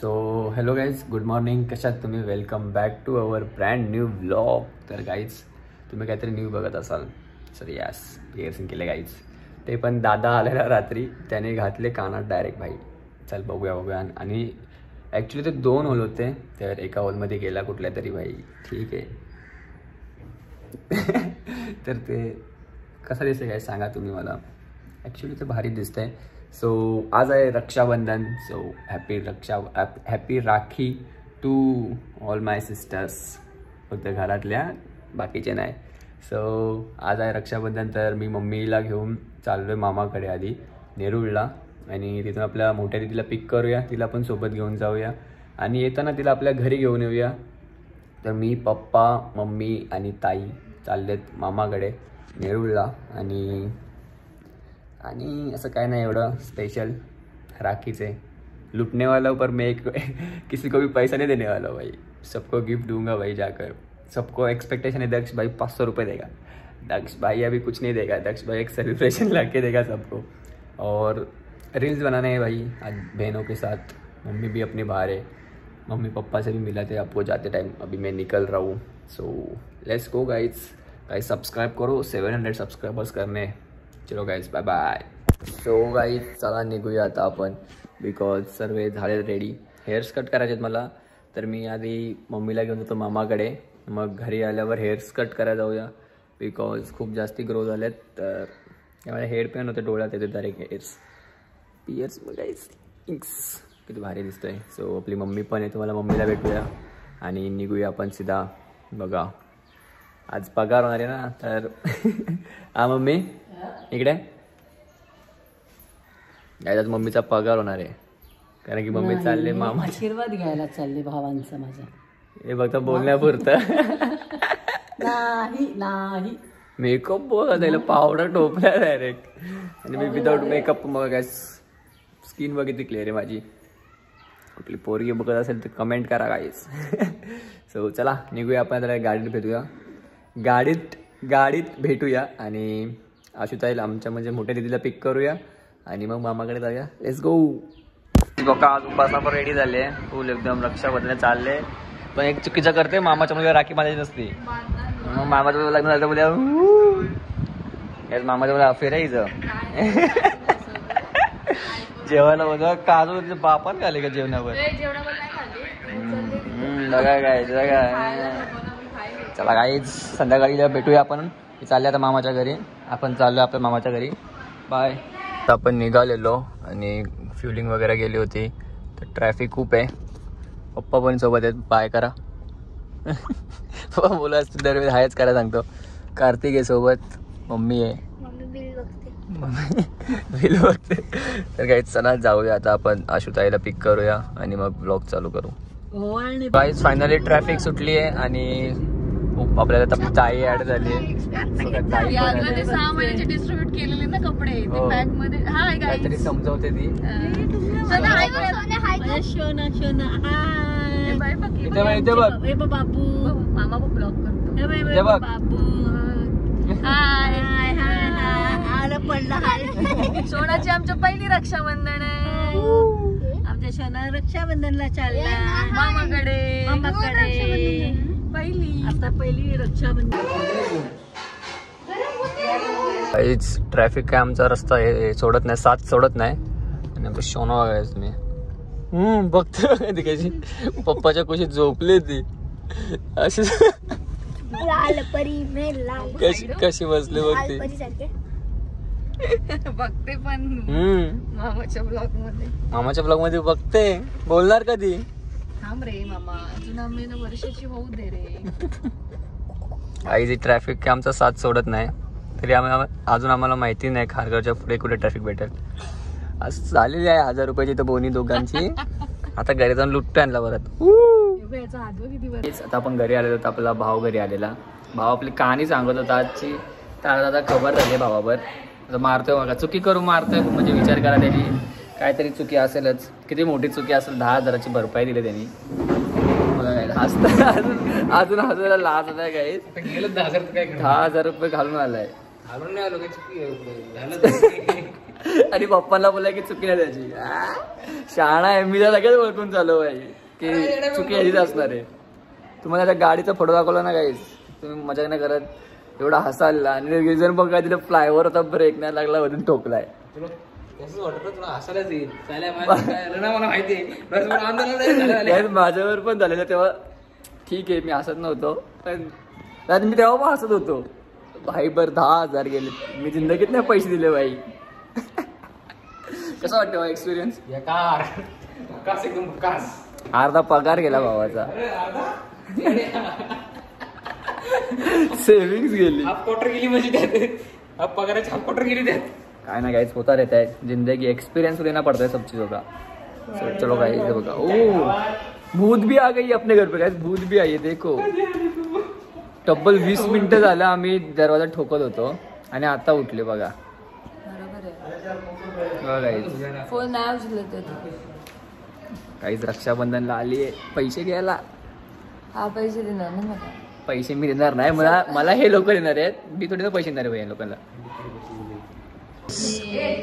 So hello guys, good morning. कशात तुम्ही? Welcome back to our brand new vlog. तर guys तुम्ही काहीतरी न्यू बघत असाल. सर यस, पिअर्सिंग केले गाईज. ते पण दादा आलेला रात्री, त्याने घातले कानात डायरेक्ट. भाई चल बघूया. आणि ॲक्च्युली ते 2 हॉल होते, तर एका हॉलमध्ये गेला कुठल्या तरी. भाई ठीक आहे. तर ते कसं दिसतं काय सांगा तुम्ही मला. ॲक्च्युली ते भारी दिसतंय. सो आज आहे Raksha Bandhan. So happy Rakhi to all my sisters. फक्त घरातल्या, बाकीचे नाही. सो आज आहे रक्षाबंधन, तर मी मम्मीला घेऊन चाललो आहे मामाकडे आधी नेरूळला. आणि तिथून आपल्या मोठ्या दिदीला पिक करूया, तिला पण सोबत घेऊन जाऊया. आणि येताना तिला आपल्या घरी घेऊन येऊया. तर मी, पप्पा, मम्मी आणि ताई चाललेत मामाकडे नेरूळला. आणि असं काय नाही एवढं स्पेशल. राखीचे लुटने वाला पर मैं एक किसी को भी पैसा नहीं देने वाला भाई. सबको गिफ्ट दूंगा भाई जाकर. सबको एक्सपेक्टेशन है दक्ष भाई 500 रुपये देगा. दक्ष भाई अभी कुछ नहीं देगा. दक्ष भाई एक सेलिब्रेशन ला के देगा सबको. और रील्स बनाने हैं भाई आज बहनों के साथ. मम्मी भी अपने बाहर है. मम्मी पापा से भी मिला थे आपको जाते टाइम. अभी मैं निकल रहा हूँ. So let's go guys. Subscribe करो. 700 सब्सक्राइबर्स करने. चलो guys, bye bye. So guys चला निघूया आता आपण, बिकॉज सर्व झाले रेडी. हेअर्स कट करायचे मला. तर मी आधी मम्मीला घेऊन जातो मामाकडे, मग घरी आल्यावर हेअर्स कट करायला जाऊया. बिकॉज खूप जास्ती ग्रो झालेत. तर त्यामुळे हेअर पेन होते, डोळ्यात येते डायरेक्ट पिअर्स. गाइज किती भारी दिसतोय. सो आपली मम्मी पण आहे, तुम्हाला मम्मीला भेटूया आणि निघूया आपण सीधा. बघा आज पगार होणार आहे ना, तर हा मम्मी इकडे. आज मम्मीचा पगार होणार आहे, कारण की मम्मी चालले मामा आशीर्वाद घ्यायला चालले भावांचा माझ्या. हे फक्त बोलण्यापुरतं. नाही मेकअप बघा, त्याला पावडर टोपला डायरेक्ट. आणि मी विदाऊट मेकअप. मग स्किन बघितली क्लिअर आहे माझी. कुठली पोरगी बघत असेल तर कमेंट करा गाईस. सो चला निघूया आपण. त्याला गाडीत भेटूया. आणि आशुताईला आमच्या म्हणजे मोठ्या दिदीला पिक करूया आणि मग मामाकडे जाऊया. Let's go. बघा आज उपासना पण रेडी झाले, फुल एकदम रक्षाबंधन चालले. पण एक चुकीचं करते, मामाच्या मुलीला राखी बांधायची नसते. मग मामाचं लग्न झालं उद्या. मामाच्या मुलीला फिरायचं. जेवायला बघा काजू बापान खाले का जेवणावर. बघा काय चला काहीच संध्याकाळी भेटूया आपण. चालले आता मामाच्या घरी. आपण चाललो आपल्या मामाच्या घरी. बाय. आपण निघालेलो आणि फ्युलिंग वगैरे गेली होती. तर ट्रॅफिक खूप आहे. पप्पा पण सोबत आहेत. बाय करा. पप्पा बोला दरवेळेस हायच करा सांगतो. कार्तिक आहे सोबत. मम्मी आहे. बिल बघते. तर काही चला जाऊया आता आपण. आशुताईला पिक करूया आणि मग ब्लॉग चालू करू. गाईज फायनली ट्रॅफिक सुटली आहे आणि आपल्याला ताई ऍड झाली आहे. डिस्ट्रीब्यूट केलेले ना कपडे बॅग मध्ये. काहीतरी समजवते ती. बाबू मामा ब्लॉग करतो. सोनाची आमच्या पहिली रक्षाबंधन आहे. आमच्या सोना रक्षाबंधनला चालला मामाकडे. पहिली रक्षाबंधन. काहीच ट्रॅफिक काय आमचा रस्ता हे सोडत नाही, साथ सोडत नाही. आणि आमचं सोना बघायचं तुम्ही. बघते कशी पप्पाच्या कुशीत झोपली ती. अशी कशी बसली बघते. बघते पण मामाच्या ब्लॉग मध्ये बघते. बोलणार कधी? थांब रे मामा, अजून आम्ही वर्षाची होऊ दे रे. आईची ट्रॅफिक काय आमचा साथ सोडत नाही. तरी अजून आम्हाला माहिती नाही खारघरच्या पुढे कुठे ट्रॅफिक भेटेल. आज झालेली आहे 1000 रुपयाची तर बोनी दोघांची. आता घरी जाऊन लुटतो आणला परत. आता आपण घरी आलेलो तर आपला भाव घरी आलेला. भाव आपली कहाणी सांगत होता आजची. त्याला आता खबर झाली भावावर. आता मारतोय बघा, चुकी करू मारतोय. म्हणजे विचार करा, त्यांनी काहीतरी चुकी असेलच. किती मोठी चुकी असेल. 10,000ची भरपाई दिली त्यांनी. अजून हजाराला लाज होता काय. 10,000 रुपये घालून आलाय. आणि पप्पांना बोला की चुकी नाही त्याची. शहाणा आहे मी, तर लगेच ओळखून चालू आहे की चुकी याचीच असणार आहे. तुम्हाला त्या गाडीचा फोटो दाखवला ना गाईस, तुम्ही मजा नाही करत, एवढा हसायला. आणि रिझन बघा तिला फ्लायओव्हर होता, ब्रेक नाही लागला, वरून ठोकलाय. माझ्यावर पण झालेलं तेव्हा. ठीक आहे मी हसत नव्हतो, पण मी तेव्हा पण हसत होतो. भाई बर 10,000 गेले, मी जिंदगीत नाही पैसे दिले भाई. कसं वाटतं एक्सपिरियन्स? अर्धा पगार गेला भावाचा, सेविंग्स गेली, हाफ क्वार्टर गेली म्हणजे पगाराची हाफ क्वार्टर गेली त्यात. काय ना गाइस होता रहता है जिंदगी, एक्सपीरियंस लेना पड़ता है सब चीजों का. चलो गाइस बघा, ओ भूत भी आ गई अपने घर पे गाइस, भूत भी आई है देखो. तब्बल 20 मिनिटं झालं आम्ही दरवाजा ठोकत होतो आणि आता उठले बघा. फोन नाही उचलत काहीच. रक्षाबंधनला आली आहे पैसे घ्यायला. हा पैसे देणार ना मला. पैसे मी देणार नाही, मला हे लोक देणार आहेत, मी थोडी ना पैसे देणार आहे या लोकांना.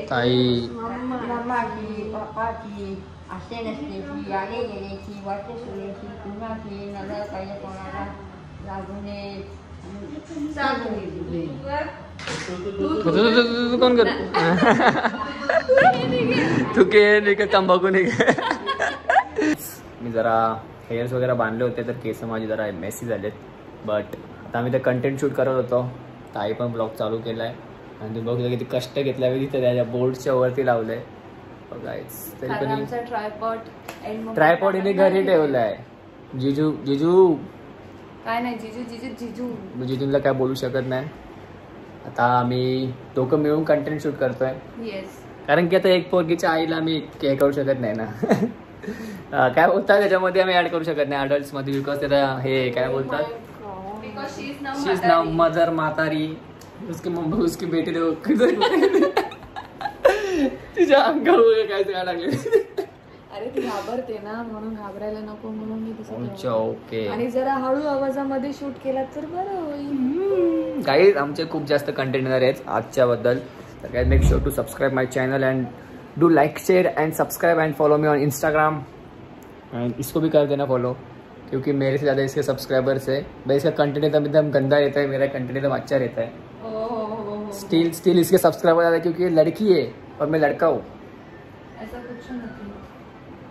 ताई मम्माची पप्पाची असे नसण्याची, आले गेल्याची, वाटे सुनेची, कुणाची नजर काही कोणाला लागू नये. कोण कर तू के तंबाखू नाही. मी जरा हेअर्स वगैरे बांधले होते तर केस माझी जरा मेसी झालेत. बट आता आम्ही ते कंटेंट शूट करत होतो, ताई पण ब्लॉग चालू केलाय आणि तुम्ही बघू किती कष्ट घेतलाय तिथे त्याच्या बोर्डच्या वरती लावलंय बघायच. तरी पण ट्रायपॉड हिने घरी ठेवलाय. जिजू जिजू काय नाही, जिजू जिजू जिजू जिजूला काय बोलू शकत नाही. आता आम्ही दोघं मिळून कंटेंट शूट करतोय. कारण की आता एक पोरगीच्या आईला आम्ही हे करू शकत नाही ना. काय बोलतात त्याच्यामध्ये आम्ही ऍड करू शकत नाही अडल्ट मध्ये, बिकॉज त्याला हे काय बोलतात, शी इज नाउ मदर, म्हातारी. उसकी बेटी तिच्या अंगावर काय काय लागले. अरे ती घाबरते ना, म्हणून घाबरायला नको म्हणून मी तसं. ओके. आणि जरा हळू आवाजामध्ये शूट केला तर बरं होईल. काही आमचे खूप जास्त कंटेंट येणार आहेत आजच्या बद्दल. तर काय make sure to subscribe my channel and do like share and subscribe and follow me on Instagram. And इसको भी कर देना फॉलो, क्योंकि मेरे से ज़्यादा इसके सब्सक्राइबर्स है. भाई इसका कंटेंट एकदम गंदा रहता है, मेरा कंटेंट एकदम अच्छा रहता है. स्टिल इसके सब्सक्राइबर ज़्यादा, क्योंकि ये लड़की है और मैं लड़का हूँ. ऐसा कुछ नहीं.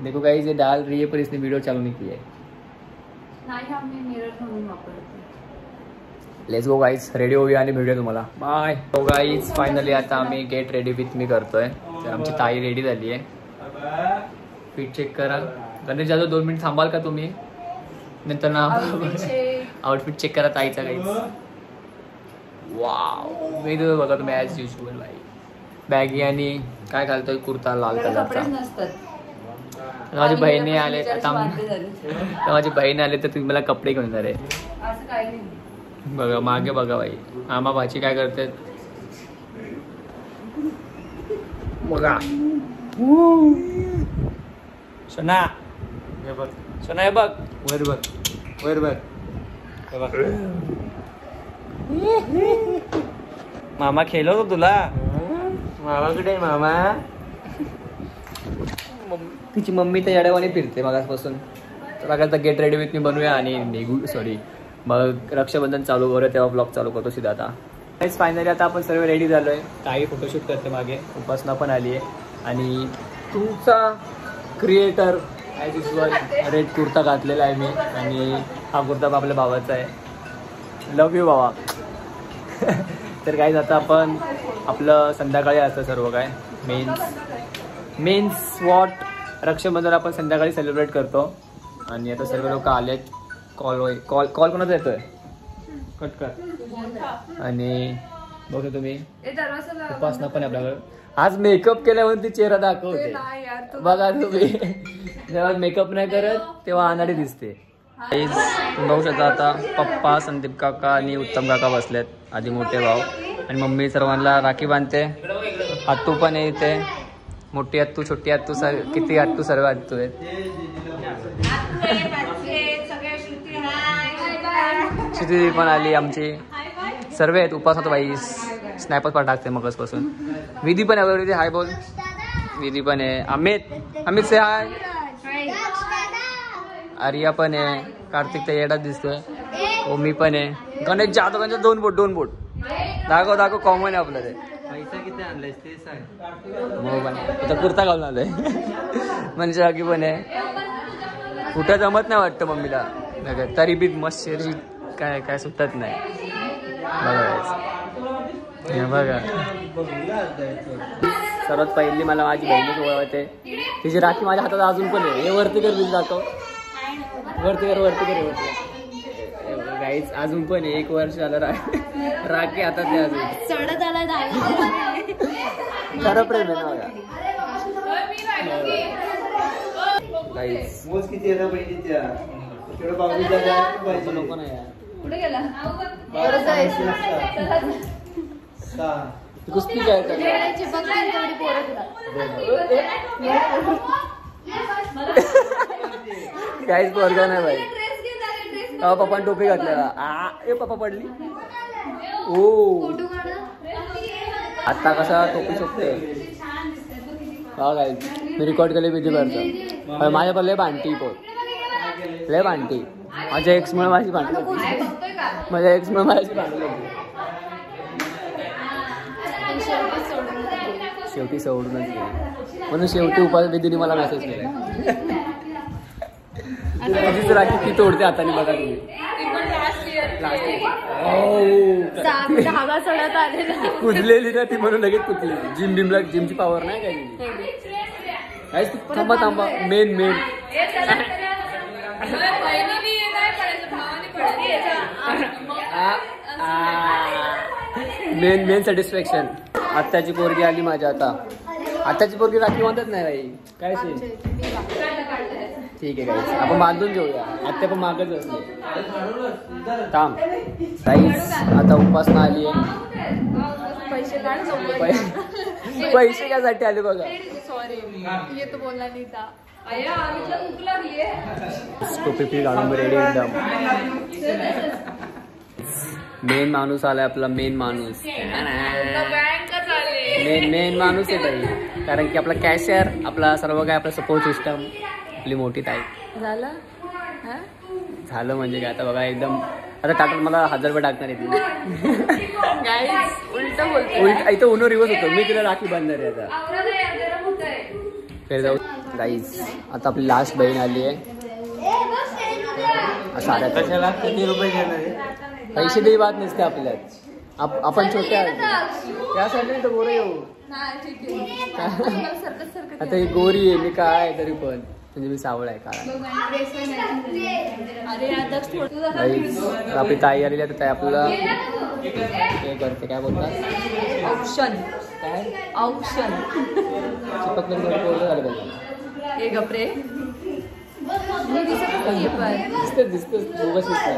देखो गाइस ये डाल रही है पर इसने वीडियो चालू नहीं की है. नाही आम्ही मिरर म्हणून वापरतो. लेट्स गो गाइस, रेडी होऊया आणि भेटूया तुम्हाला. बाय. हो गाइस फायनली आता आम्ही गेट रेडी विथ मी करतोय. तर आमची ताई रेडी झाली आहे. फिट चेक करा. गणेश जाधव 2 मिनिट थांबाल का तुम्ही? नंतर ना आउटफिट चेक करा ताईचा गाइस. वाव मी तर बघा तुम्ही ॲज युजल भाई बॅगी आणि काय घालतोय कुर्ता लाल कलरचा. माझी बहिणी आले आता, माझी बहीण आले तर तुम्ही मला कपडे घेऊन येणार आहे. बघा मागे बघा बाई, आम्हा भाची काय करते बघा. सोना सोना हे बघ वर बघ, वर बघ. मामा खेळलो तुला. मामा कुठे मामा? तिची मम्मी तर येड्यावाने फिरते मागासपासून. तर आता गेट रेडी विथ मी बनवूया आणि निघू. सॉरी मग रक्षाबंधन चालू करूया तेव्हा ब्लॉग चालू करतो सीधा. आता फायनली आता आपण सर्व रेडी झालो आहे. काही फोटोशूट करते मागे, उपासना पण आली आहे. आणि तुमचा creator as usual red kurta घातलेला आहे मी, आणि हा कुर्ता आपल्या भावाचा आहे. लव यू भावा. तर काय आता आपण आपलं संध्याकाळी असतं सर्व काय मेन्स वॉट रक्षाबंधन आपण संध्याकाळी सेलिब्रेट करतो. आणि आता सर्व लोक आलेत. कॉल कोणाचा येतोय? कट कर. आणि बघा तुम्ही उपासना पण आपल्याकडे आज मेकअप केल्यावर ती चेहरा दाखवते बघा तुम्ही. जेव्हा मेकअप नाही करत तेव्हा अनाडी दिसते. तुम्ही बघू शकता आता पप्पा, संदीप काका आणि उत्तम काका बसलेत, आधी मोठे भाऊ. आणि मम्मी सर्वांना राखी बांधते. हत्तू पण येते, मोठी हत्तू, छोटी हत्तू, किती हत्तू, सर्व हत्तू आहेत. श्रुती पण आली आमची, सर्व आहेत. उपास होतो बाई, स्नॅपच पण टाकते मगचपासून. विधी पण आहे विधी, हाय बोल. विधी पण आहे, अमित से हाय. आर्या पण आहे, कार्तिक तर येडाच दिसतोय, ओमी पण आहे, गणेश जाधवांचे 2 बोट. दाखव कॉमन आहे आपलं ते. पैसा किती आणलायस ते सांग. मोबाईल आता कुर्ता घालून आलोय. म्हणजे बाकी पण आहे, कुठं जमत नाही वाटतं मम्मीला, तरी बी मस्त शरीर काय सुटत नाही. बघा सर्वात पहिली मला माझी बहिणीच ओळखते. तिची राखी माझ्या हातात अजून पण आहे. हे वरती कर, दाखव, वरती कर. गाईच अजून पण आहे, 1 वर्ष झालं राखी हातात नाही अजून. चढत आला खरं प्रेम आहे ना बघा. गाईच मोज किती आहे ना बहिणीच्या, तेवढं पावली असं नको नाही यार. कुठे गेला कुस्ती काय करणार? काहीच पोरगा नाही भाई. पप्पा टोपी घातलेला, ए पप्पा पडली. ओ आता कसा टोपी शकते. हा काय मी रेकॉर्ड केले विधी करतो. माझ्या पण लय भांडती माझ्या एक्समुळे माझी भांडण होती. शेवटी सोडूनच गेली. म्हणून शेवटी विधीने मला मेसेज केला, तुझीच राखी ती तोडते हाताने. बघा तुम्ही कुजलेली ना ती, म्हणून लगेच कुजली. जिमची पॉवर नाही काय थांबा मेन सॅटिस्फॅक्शन. आत्ताची पोरगी आली माझ्या. आताची पोरगी राखी बांधत नाही बाई. काय ठीक आहे गाईस, आपण बांधून घेऊया. आत्या पण मागच असले. थांब गाईस, आता उपासना आली आहे. पैसे त्यासाठी आले बघा. टोपी घालून रेडी एकदम. मेन माणूस आलाय आपला, मेन माणूस आहे बाई. कारण की आपला कॅशियर, आपला सर्व काय, आपला सपोर्ट सिस्टम, आपली मोठी ताई. झालं म्हणजे काय आता बघा एकदम. आता टाकून मला 1000 रुपये टाकणार आहे. उलट इथं उन्हो रिवर्स होतो. मी तिला राखी बांधणार आहे आता. जाऊ गाईज, आता आपली लास्ट बहीण आली आहे. साऱ्या कशाला किती रुपये घेणार आहे? पैसे दे बात नसते आपल्यात. आपण छोटे आहोत त्यासाठी तर गोरे येऊ. आता ही गोरी आहे, मी काय तरी पण म्हणजे मी सावळ आहे. काय आपली ताई आलेली आहे, तर ताई आपल्याला हे करते, काय बोलतात, औषध. काय औषध चिपकलं झालं बघा. हे गपरे दिसतं बोगस दिसतं.